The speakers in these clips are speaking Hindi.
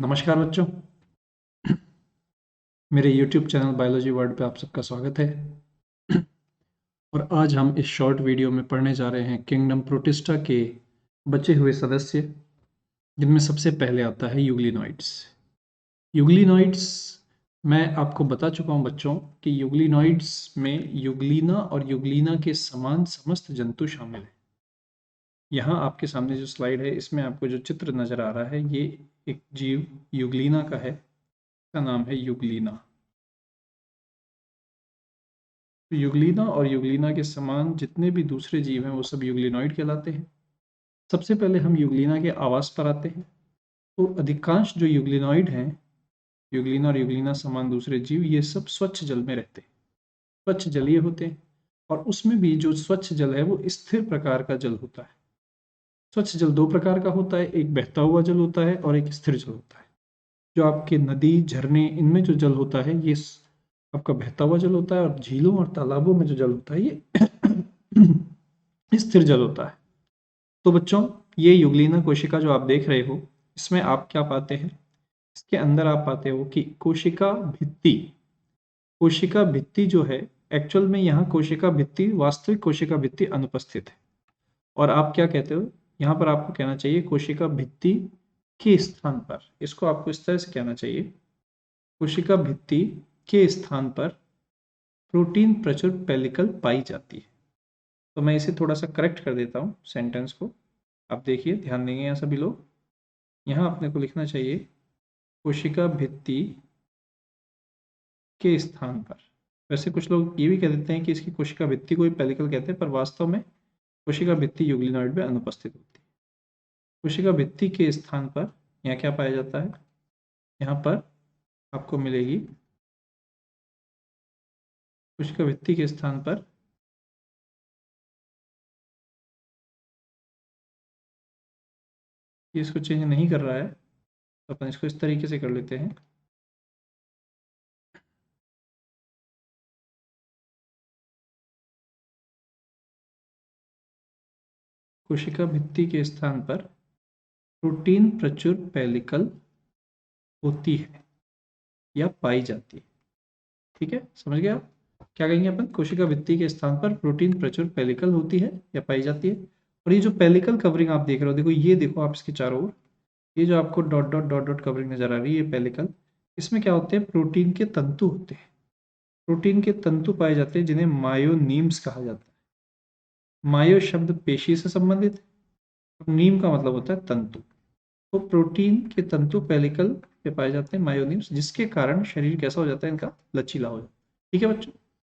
नमस्कार बच्चों। मेरे YouTube चैनल बायोलॉजी वर्ल्ड पे आप सबका स्वागत है। और आज हम इस शॉर्ट वीडियो में पढ़ने जा रहे हैं किंगडम प्रोटिस्टा के बचे हुए सदस्य, जिनमें सबसे पहले आता है यूग्लिनॉइड्स। यूग्लिनॉइड्स मैं आपको बता चुका हूं बच्चों कि यूग्लिनॉइड्स में यूग्लिना और यूग्लिना के समान समस्त जंतु शामिल हैं। यहाँ आपके सामने जो स्लाइड है इसमें आपको जो चित्र नज़र आ रहा है ये एक जीव यूग्लिना का है। इसका नाम है यूग्लिना। तो यूग्लिना और यूग्लिना के समान जितने भी दूसरे जीव हैं वो सब यूग्लिनॉइड कहलाते हैं। सबसे पहले हम यूग्लिना के आवास पर आते हैं। तो अधिकांश जो यूग्लिनॉइड हैं, यूग्लिना और यूग्लिना समान दूसरे जीव, ये सब स्वच्छ जल में रहते हैं, स्वच्छ जलीय होते हैं। और उसमें भी जो स्वच्छ जल है वो स्थिर प्रकार का जल होता है। स्वच्छ जल दो प्रकार का होता है, एक बहता हुआ जल होता है और एक स्थिर जल होता है। जो आपके नदी, झरने, इनमें जो जल होता है ये आपका बहता हुआ जल होता है, और झीलों और तालाबों में जो जल होता है ये स्थिर जल होता है। तो बच्चों, ये यूग्लिना कोशिका जो आप देख रहे हो, इसमें आप क्या पाते हैं? इसके अंदर आप पाते हो कि कोशिका भित्ति जो है, एक्चुअल में यहाँ कोशिका भित्ति, वास्तविक कोशिका भित्ति अनुपस्थित है। और आप क्या कहते हो? यहाँ पर आपको कहना चाहिए कोशिका भित्ति के स्थान पर, इसको आपको इस तरह से कहना चाहिए, कोशिका भित्ति के स्थान पर प्रोटीन प्रचुर पेलिकल पाई जाती है। तो मैं इसे थोड़ा सा करेक्ट कर देता हूँ सेंटेंस को। आप देखिए, ध्यान देंगे यहाँ सभी लोग। यहाँ अपने को लिखना चाहिए कोशिका भित्ति के स्थान पर। वैसे कुछ लोग ये भी कह देते हैं कि इसकी कोशिका भित्ति को ही पेलिकल कहते हैं, पर वास्तव में कोशिका भित्ति यूग्लिनॉइड में अनुपस्थित होती है। कोशिका भित्ति के स्थान पर यहाँ क्या पाया जाता है? यहाँ पर आपको मिलेगी कोशिका भित्ति के स्थान पर ये इसको चेंज नहीं कर रहा है, तो अपन इसको इस तरीके से कर लेते हैं। कोशिका भित्ति के स्थान पर प्रोटीन प्रचुर पेलिकल होती है या पाई जाती है। ठीक है, समझ गए आप? क्या कहेंगे अपन? कोशिका भित्ति के स्थान पर प्रोटीन प्रचुर पेलिकल होती है या पाई जाती है। और ये जो पेलिकल कवरिंग आप देख रहे हो, देखो ये देखो आप इसके चारों ओर, ये जो आपको dot dot dot dot covering नजर आ रही है, ये पेलिकल, इसमें क्या होते हैं? प्रोटीन के तंतु होते हैं। प्रोटीन के तंतु पाए जाते हैं जिन्हें मायोनीम्स कहा जाता है। मायो शब्द पेशी से संबंधित है, नीम का मतलब होता है तंतु। तो प्रोटीन के तंतु पेलिकल पे पाए जाते हैं, मायोनिम्स, जिसके कारण शरीर कैसा हो जाता है? इनका लचीला हो जाता है। ठीक है बच्चों,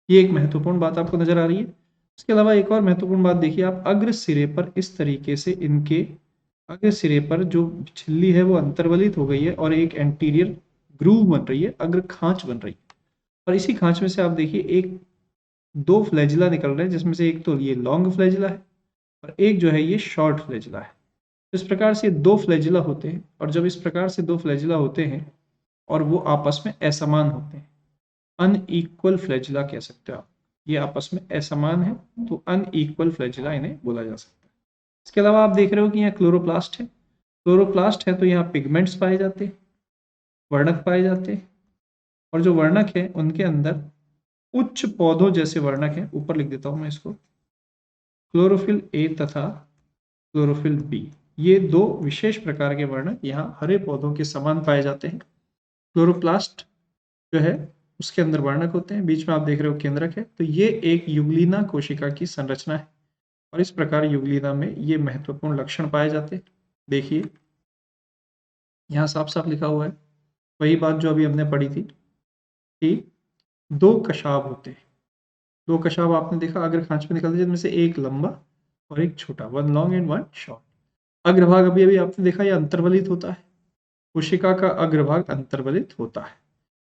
ये एक महत्वपूर्ण बात आपको नजर आ रही है। इसके अलावा एक और महत्वपूर्ण बात देखिए आप, अग्र सिरे पर इस तरीके से इनके अग्र सिरे पर जो झिल्ली है वो अंतर्वलित हो गई है और एक एंटीरियर ग्रूव बन रही है, अग्र खांच बन रही है। और इसी खांच में से आप देखिए एक दो फ्लैजिला निकल रहे हैं, जिसमें से एक तो ये लॉन्ग फ्लैजिला है और एक जो है ये शॉर्ट फ्लैजिला है। इस प्रकार से दो फ्लैजिला होते हैं, और जब इस प्रकार से दो फ्लैजिला होते हैं और वो आपस में असमान होते हैं, अनइक्वल फ्लैजिला कह सकते हो आप। ये आपस में असमान है तो अनइक्वल फ्लैजिला इन्हें बोला जा सकता है। इसके अलावा आप देख रहे हो कि यहाँ क्लोरोप्लास्ट है। क्लोरोप्लास्ट है तो यहाँ पिगमेंट्स पाए जाते हैं, वर्णक पाए जाते हैं। और जो वर्णक है उनके अंदर उच्च पौधों जैसे वर्णक है, ऊपर लिख देता हूं मैं इसको, क्लोरोफिल ए तथा क्लोरोफिल बी। ये दो विशेष प्रकार के वर्णक यहाँ हरे पौधों के समान पाए जाते हैं। क्लोरोप्लास्ट जो है उसके अंदर वर्णक होते हैं, बीच में आप देख रहे हो केंद्रक है। तो ये एक युग्लिना कोशिका की संरचना है, और इस प्रकार युग्लिना में ये महत्वपूर्ण लक्षण पाए जाते हैं। देखिए यहाँ साफ साफ लिखा हुआ है, वही बात जो अभी हमने पढ़ी थी कि दो कशाब होते हैं। दो कशाब आपने देखा अग्र खांच में निकलते हैं, जिनमें से एक लंबा और एक छोटा, one long and one short. अग्रभाग अभी अभी आपने देखा ये अंतर्वलित होता है, कोशिका का अग्रभाग अंतर्वलित होता है।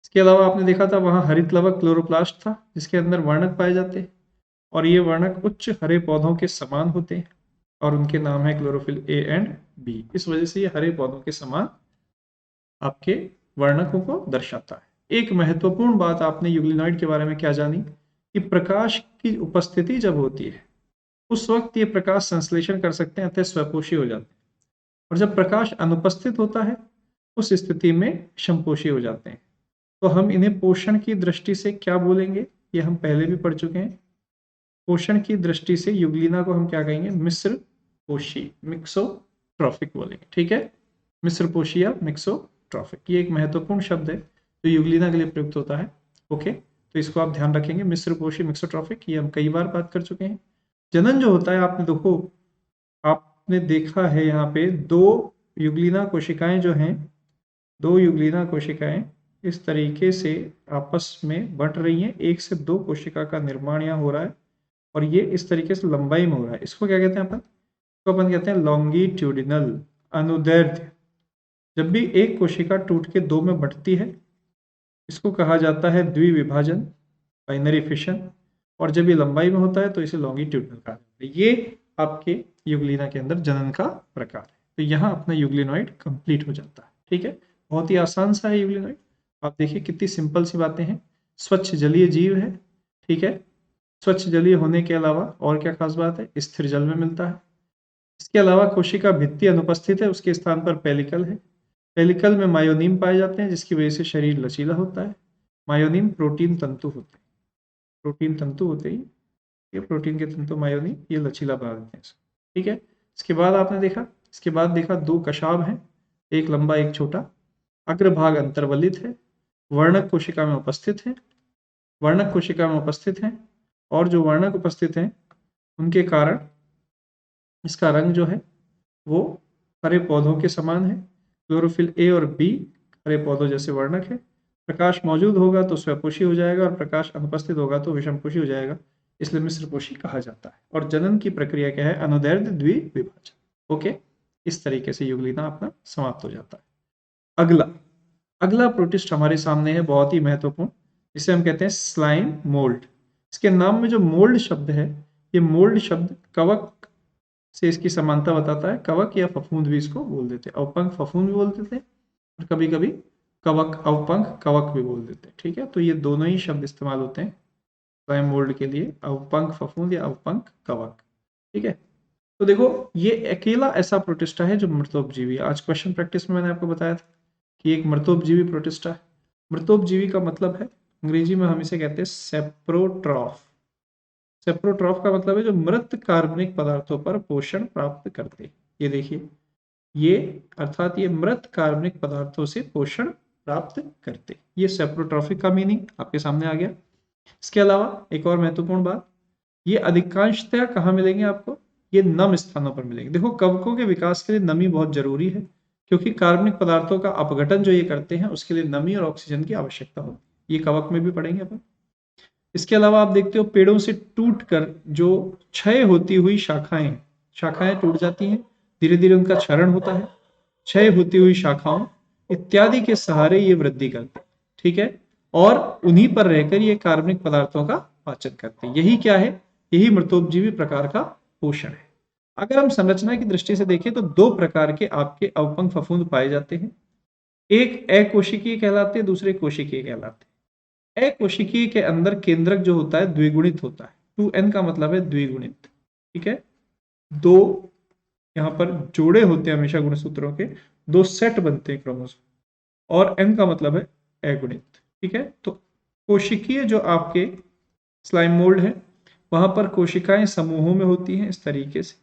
इसके अलावा आपने देखा था वहां हरित लवक क्लोरोप्लास्ट था, जिसके अंदर वर्णक पाए जाते हैं, और ये वर्णक उच्च हरे पौधों के समान होते हैं, और उनके नाम है क्लोरोफिल ए एंड बी। इस वजह से ये हरे पौधों के समान आपके वर्णकों को दर्शाता है। एक महत्वपूर्ण बात आपने यूग्लिनॉइड के बारे में क्या जानी कि प्रकाश की उपस्थिति जब होती है उस वक्त ये प्रकाश संश्लेषण कर सकते हैं, अतः स्वपोषी हो जाते हैं। और जब प्रकाश अनुपस्थित होता है उस स्थिति में विषमपोषी हो जाते हैं। तो हम इन्हें पोषण की दृष्टि से क्या बोलेंगे, ये हम पहले भी पढ़ चुके हैं। पोषण की दृष्टि से युग्लिना को हम क्या कहेंगे, मिश्र पोषी, मिक्सोट्रॉफिक बोलेंगे। ठीक है, मिश्र पोषी या मिक्सोट्रॉफिक, ये एक महत्वपूर्ण शब्द है जो युग्लिना के लिए प्रयुक्त होता है। ओके, तो इसको आप ध्यान रखेंगे, मिश्र पोषी मिक्सोट्रॉफिक, ये हम कई बार बात कर चुके हैं। जनन जो होता है, आपने देखा है यहाँ पे दो युग्लिना कोशिकाएं जो हैं, दो युग्लिना कोशिकाएं इस तरीके से आपस में बंट रही हैं, एक से दो कोशिका का निर्माण यहाँ हो रहा है और ये इस तरीके से लंबाई में हो रहा है। इसको क्या कहते हैं अपन, इसको अपन कहते हैं लॉन्गिट्यूडिनल अनुदैर्ध्य। जब भी एक कोशिका टूट के दो में बंटती है, इसको कहा जाता है द्विविभाजन, बाइनरी फिशन, और जब ये लंबाई में होता है तो इसे लॉन्गिट्यूडिनल कहा जाता है। ये आपके युग्लिना के अंदर जनन का प्रकार है। तो यहाँ अपना युग्लिनॉइड कंप्लीट हो जाता है। ठीक है, बहुत ही आसान सा है युग्लिनॉइड। आप देखिए कितनी सिंपल सी बातें हैं। स्वच्छ जलीय जीव है। ठीक है, स्वच्छ जलीय होने के अलावा और क्या खास बात है, स्थिर जल में मिलता है। इसके अलावा कोशिका भित्ति अनुपस्थित है, उसके स्थान पर पेलिकल है। पेलिकल में मायोनिम पाए जाते हैं, जिसकी वजह से शरीर लचीला होता है। मायोनिम प्रोटीन तंतु होते हैं, प्रोटीन तंतु होते ही ये प्रोटीन के तंतु मायोनिम ये लचीला बना देते हैं इसको। ठीक है, इसके बाद आपने देखा, इसके बाद देखा दो कशाभ हैं, एक लंबा एक छोटा। अग्रभाग अंतर्वलित है, वर्णक कोशिका में उपस्थित है, वर्णक कोशिका में उपस्थित है, और जो वर्णक उपस्थित हैं उनके कारण इसका रंग जो है वो हरे पौधों के समान है। क्लोरोफिल ए और बी हरे पौधों जैसे वर्णक है। प्रकाश मौजूद होगा तो स्वपोषी हो जाएगा और प्रकाश अनुपस्थित होगा तो विषमपोषी हो जाएगा, इसलिए मिश्रपोषी कहा जाता है। और जनन की प्रक्रिया क्या है, अनुदैर्ध्य द्विविभाजन। ओके, इस तरीके से युग्लिना अपना समाप्त हो जाता है। अगला प्रोटिस्ट हमारे सामने है, बहुत ही महत्वपूर्ण, जिसे हम कहते हैं स्लाइम मोल्ड। इसके नाम में जो मोल्ड शब्द है, ये मोल्ड शब्द कवक से इसकी समानता बताता है। कवक या फफूंद भी इसको बोल देते हैं, अवपंख फफूंद भी बोल देते हैं, और कभी कभी कवक अवपंख कवक भी बोल देते हैं। ठीक है, तो ये दोनों ही शब्द इस्तेमाल होते हैं स्लाइम मोल्ड के लिए, अवपंख फफूंद या अवपंख कवक। ठीक है, तो देखो ये अकेला ऐसा प्रोटिस्टा है जो मृतोपजीवी है। आज क्वेश्चन प्रैक्टिस में मैंने आपको बताया था कि एक मृतोपजीवी प्रोटिस्टा है। मृतोपजीवी का मतलब है, अंग्रेजी में हम इसे कहते हैं सेप्रोट्रॉफ। सेप्रोट्रॉफ का मतलब है जो मृत कार्बनिक पदार्थों पर पोषण प्राप्त करते। ये देखिए, ये अर्थात ये मृत कार्बनिक पदार्थों से पोषण प्राप्त करते, ये सेप्रोट्रॉफिक का मीनिंग आपके सामने आ गया। इसके अलावा एक और महत्वपूर्ण बात, ये अधिकांशतः कहाँ मिलेंगे आपको, ये नम स्थानों पर मिलेंगे। देखो कवकों के विकास के लिए नमी बहुत जरूरी है, क्योंकि कार्बनिक पदार्थों का अपघटन जो ये करते हैं उसके लिए नमी और ऑक्सीजन की आवश्यकता होती है। ये कवक में भी पढ़ेंगे अपन। इसके अलावा आप देखते हो पेड़ों से टूटकर जो क्षय होती हुई शाखाएं टूट जाती हैं, धीरे धीरे उनका क्षरण होता है। क्षय होती हुई शाखाओं इत्यादि के सहारे ये वृद्धि करते हैं। ठीक है, और उन्हीं पर रहकर ये कार्बनिक पदार्थों का पाचन करते हैं। यही क्या है, यही मृतोपजीवी प्रकार का पोषण है। अगर हम संरचना की दृष्टि से देखें तो दो प्रकार के आपके अवपंख फफूंद पाए जाते हैं, एक अकोशिकीय कहलाते हैं, दूसरे कोशिकीय कहलाते हैं। अकोशिकीय के अंदर केंद्रक जो होता है द्विगुणित होता है, 2n का मतलब है द्विगुणित। ठीक है, दो यहाँ पर जोड़े होते हैं हमेशा गुणसूत्रों के, दो सेट बनते हैं क्रोमोसोम, और n का मतलब है अगुणित। ठीक है, तो कोशिकीय जो आपके स्लाइम मोल्ड है वहां पर कोशिकाएं समूहों में होती हैं, इस तरीके से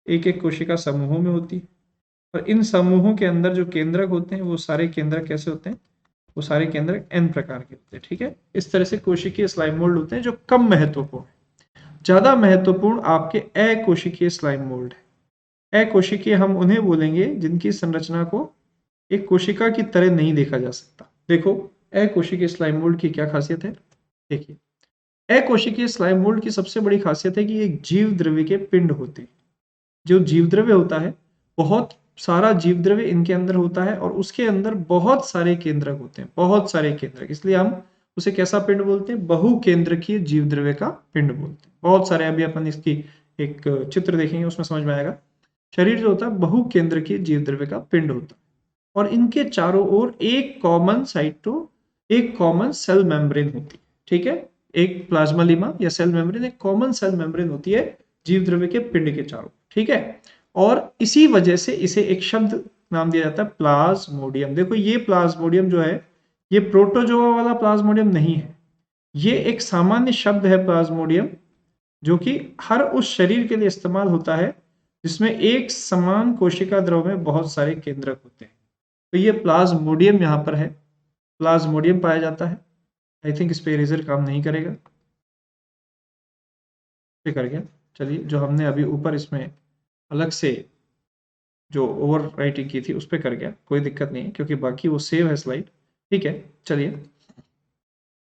एक एक कोशिका समूहों में होती है, और इन समूहों के अंदर जो केंद्रक होते हैं वो सारे केंद्रक कैसे होते हैं, वो सारे केंद्रक n प्रकार के होते हैं। ठीक है, इस तरह से कोशिकीय स्लाइम मोल्ड होते हैं जो कम महत्वपूर्ण है। ज्यादा महत्वपूर्ण आपके अकोशिकीय स्लाइम मोल्ड है। अकोशिकीय हम उन्हें बोलेंगे जिनकी संरचना को एक कोशिका की तरह नहीं देखा जा सकता। देखो अकोशिकीय स्लाइम मोल्ड की क्या खासियत है, देखिए अकोशिकीय स्लाइम मोल्ड की सबसे बड़ी खासियत है कि एक जीव द्रव्य के पिंड होते हैं। जो जीव द्रव्य होता है, बहुत सारा जीव द्रव्य इनके अंदर होता है, और उसके अंदर बहुत सारे केंद्रक होते हैं, बहुत सारे केंद्रक, इसलिए हम उसे कैसा पिंड बोलते हैं, बहुकेंद्रकीय जीव द्रव्य का पिंड बोलते हैं। बहुत सारे, अभी अपन इसकी एक चित्र देखेंगे उसमें समझ में आएगा। शरीर जो होता है बहुकेंद्रकीय जीव द्रव्य का पिंड होता है, और इनके चारों ओर एक कॉमन सेल मेम्ब्रेन होती है। ठीक है, एक प्लाज्मा या सेल मेम्ब्रेन, एक कॉमन सेल मेम्ब्रेन होती है जीव द्रव्य के पिंड के चारों। ठीक है, और इसी वजह से इसे एक शब्द नाम दिया जाता है प्लाज्मोडियम। देखो ये प्लाज्मोडियम जो है ये प्रोटोजोआ वाला प्लाज्मोडियम नहीं है, ये एक सामान्य शब्द है प्लाज्मोडियम, जो कि हर उस शरीर के लिए इस्तेमाल होता है जिसमें एक समान कोशिका द्रव में बहुत सारे केंद्रक होते हैं। तो ये प्लाज्मोडियम यहाँ पर है, प्लाज्मोडियम पाया जाता है। आई थिंक इस पे इरेजर काम नहीं करेगा, पे कर गया। चलिए जो हमने अभी ऊपर इसमें अलग से जो ओवर राइटिंग की थी उस पर कर गया, कोई दिक्कत नहीं है क्योंकि बाकी वो सेव है स्लाइड। ठीक है चलिए,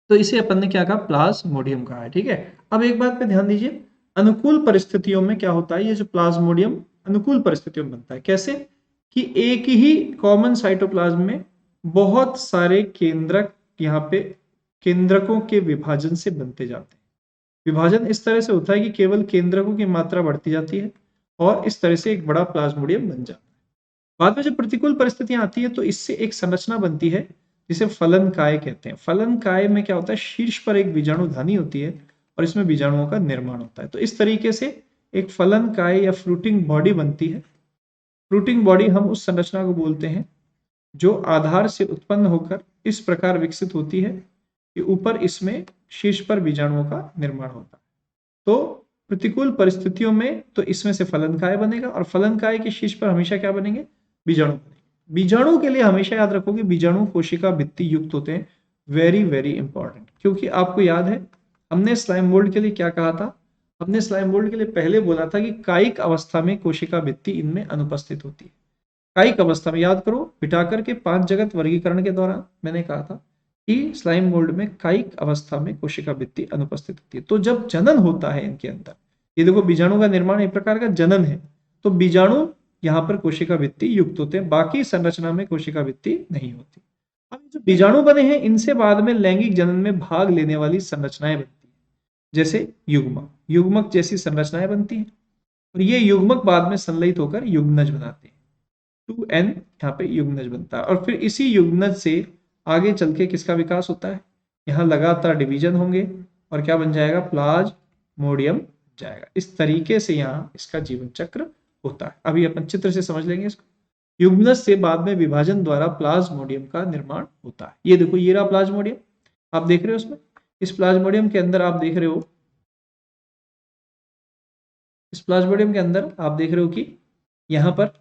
तो इसे अपन ने क्या कहा, प्लाज्मोडियम कहा है। ठीक है, अब एक बात पे ध्यान दीजिए, अनुकूल परिस्थितियों में क्या होता है, ये जो प्लाज्मोडियम अनुकूल परिस्थितियों में बनता है कैसे, कि एक ही कॉमन साइटोप्लाज्म में बहुत सारे केंद्रक यहाँ पे केंद्रकों के विभाजन से बनते जाते हैं। विभाजन इस तरह से होता है कि केवल केंद्रकों की मात्रा बढ़ती जाती है और इस तरह से एक बड़ा प्लाज्मोडियम बन जाता है। बाद में जब प्रतिकूल परिस्थितियां आती है तो इससे एक संरचना बनती है जिसे फलन काय कहते हैं। फलन काय में क्या होता है, शीर्ष पर एक बीजाणुधानी होती है और इसमें बीजाणुओं का निर्माण होता है। तो इस तरीके से एक फलन काय या फ्रूटिंग बॉडी बनती है। फ्रूटिंग बॉडी हम उस संरचना को बोलते हैं जो आधार से उत्पन्न होकर इस प्रकार विकसित होती है कि ऊपर इसमें शीर्ष पर बीजाणुओं का निर्माण होता है। तो प्रतिकूल परिस्थितियों में तो इसमें से फलन काय बनेगा और फलन काय के शीर्ष पर हमेशा क्या बनेंगे, बीजाणु बनेंगे। बीजाणु के लिए हमेशा याद रखो कि बीजाणु कोशिका भित्ति युक्त होते हैं। वेरी वेरी इंपॉर्टेंट, क्योंकि आपको याद है हमने स्लाइम मोल्ड के लिए क्या कहा था, हमने स्लाइम मोल्ड के लिए पहले बोला था कि कायिक अवस्था में कोशिका भित्ति इनमें अनुपस्थित होती है। कायिक अवस्था में याद करो, बिठाकर के 5 जगत वर्गीकरण के दौरान मैंने कहा था कि स्लाइम मोल्ड में कायिक अवस्था में कोशिका भित्ति अनुपस्थित होती है। तो जब जनन होता है इनके अंदर, ये देखो बीजाणु का निर्माण एक प्रकार का जनन है, तो बीजाणु यहाँ पर कोशिका भित्ति युक्त होते हैं, बाकी संरचना में कोशिका भित्ति नहीं होती। अब जो बीजाणु बने हैं इनसे बाद में लैंगिक जनन में भाग लेने वाली संरचनाएं बनती है, जैसे युग्मक, युग्मक जैसी संरचनाएं बनती हैं और ये युग्मक बाद में संलयित होकर युग्मनज बनाते हैं। 2n यहाँ पे युग्मनज बनता है और फिर इसी युग्मनज से आगे चल के किसका विकास होता है, यहाँ लगातार डिवीजन होंगे और क्या बन जाएगा, प्लाज्मोडियम जाएगा। इस तरीके से यहाँ इसका जीवन चक्र होता है। अभी अपन चित्र से समझ लेंगे इसको। युग्मनज से बाद में विभाजन द्वारा प्लाज्मोडियम का निर्माण होता है। ये देखो ये रहा प्लाज्मोडियम, आप देख रहे हो उसमें, इस प्लाज्मोडियम के अंदर आप देख रहे हो, इस प्लाज्मोडियम के अंदर आप देख रहे हो कि यहाँ पर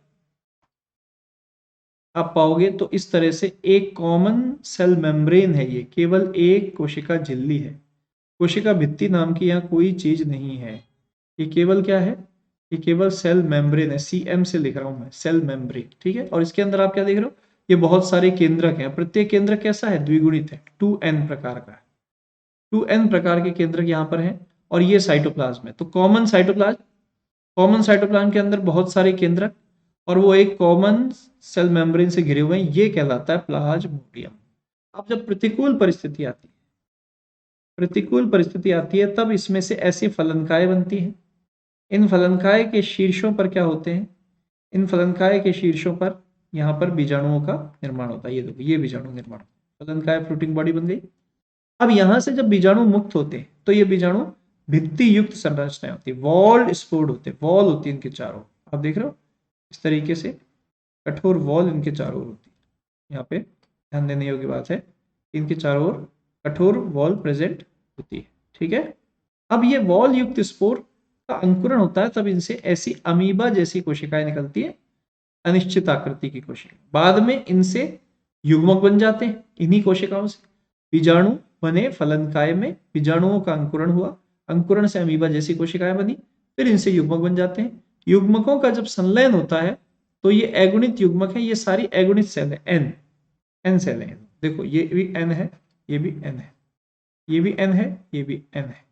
आप पाओगे तो इस तरह से एक कॉमन सेल मेम्ब्रेन है, ये केवल एक कोशिका झिल्ली है। कोशिका भित्ति नाम की यहाँ कोई चीज नहीं है, ये केवल क्या है, ये केवल सेल मेम्ब्रेन है। CM से लिख रहा हूं मैं, सेल मेम्ब्रेन। ठीक है, और इसके अंदर आप क्या देख रहे हो, ये बहुत सारे केंद्रक हैं। प्रत्येक केंद्रक कैसा है, द्विगुणित है, 2n प्रकार का है। 2n प्रकार के केंद्रक यहाँ पर हैं और ये साइटोप्लाज्म है। तो कॉमन साइटोप्लाज्म, कॉमन साइटोप्लाज्म के अंदर बहुत सारे केंद्रक और वो एक कॉमन सेल मेम्ब्रेन से घिरे हुए हैं, ये कहलाता है प्लाज्मोडियम। अब जब प्रतिकूल परिस्थिति आती है, प्रतिकूल परिस्थिति आती है तब इसमें से ऐसी फलनकाय बनती है। इन फलनकाय के शीर्षों पर क्या होते हैं, इन फलनकाय के शीर्षों पर यहाँ पर बीजाणुओं का निर्माण होता है। ये देखो ये बीजाणु निर्माण, फलनकाय फ्रूटिंग बॉडी बन गई। अब यहाँ से जब बीजाणु मुक्त होते हैं तो ये बीजाणु भित्ति युक्त संरचनाएं होती है, वॉल्ड स्पोर्ड होते हैं, वॉल होती है इनके चारों, आप देख रहे हो इस तरीके से कठोर वॉल इनके चारों ओर होती है। यहाँ पे ध्यान देने योग्य बात है, इनके चारों ओर कठोर वॉल प्रेजेंट होती है। ठीक है, अब ये वॉल युक्त स्पोर का अंकुरण होता है, तब इनसे ऐसी अमीबा जैसी कोशिकाएं निकलती है, अनिश्चित आकृति की कोशिका। बाद में इनसे युग्मक बन जाते हैं, इन्हीं कोशिकाओं से बीजाणु बने, फलनकाय में बीजाणुओं का अंकुरण हुआ, अंकुरण से अमीबा जैसी कोशिकाएं बनी, फिर इनसे युग्मक बन जाते हैं। युग्मकों का जब संलयन होता है तो ये अगुणित युग्मक है, ये सारी अगुणित सेल है, n सेल है। देखो ये भी n है, ये भी n है, ये भी n है, ये भी n है।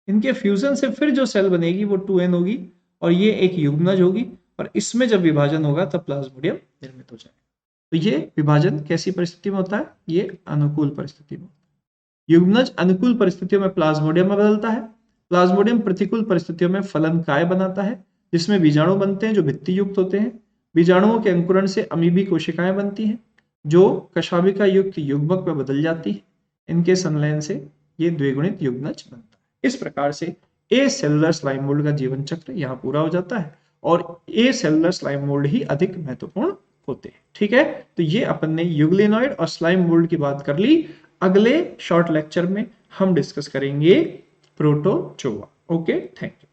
इनके फ्यूजन से फिर जो सेल बनेगी वो 2n होगी और ये एक युग्मनज होगी और इसमें जब विभाजन होगा तब प्लाज्मोडियम निर्मित हो जाएगा। तो ये विभाजन कैसी परिस्थिति में होता है, ये अनुकूल परिस्थिति में। युग्मनज अनुकूल परिस्थितियों में प्लाज्मोडियम में बदलता है, प्लाज्मोडियम प्रतिकूल परिस्थितियों में फलनकाय बनाता है जिसमें बीजाणु बनते हैं जो भित्ति युक्त होते हैं। बीजाणुओं के अंकुरण से अमीबी कोशिकाएं बनती हैं जो कशाभिका युक्त युग्मक में बदल जाती है। इनके संलयन से ये द्विगुणित युग्मनज बनता है। इस प्रकार से ए सेलुलर स्लाइम मोल्ड का जीवन चक्र यहाँ पूरा हो जाता है और ए सेलुलर स्लाइम मोल्ड ही अधिक महत्वपूर्ण होते हैं। ठीक है, तो ये अपन ने यूग्लिनॉइड और स्लाइम मोल्ड की बात कर ली। अगले शॉर्ट लेक्चर में हम डिस्कस करेंगे प्रोटोजोआ। Okay, thank you.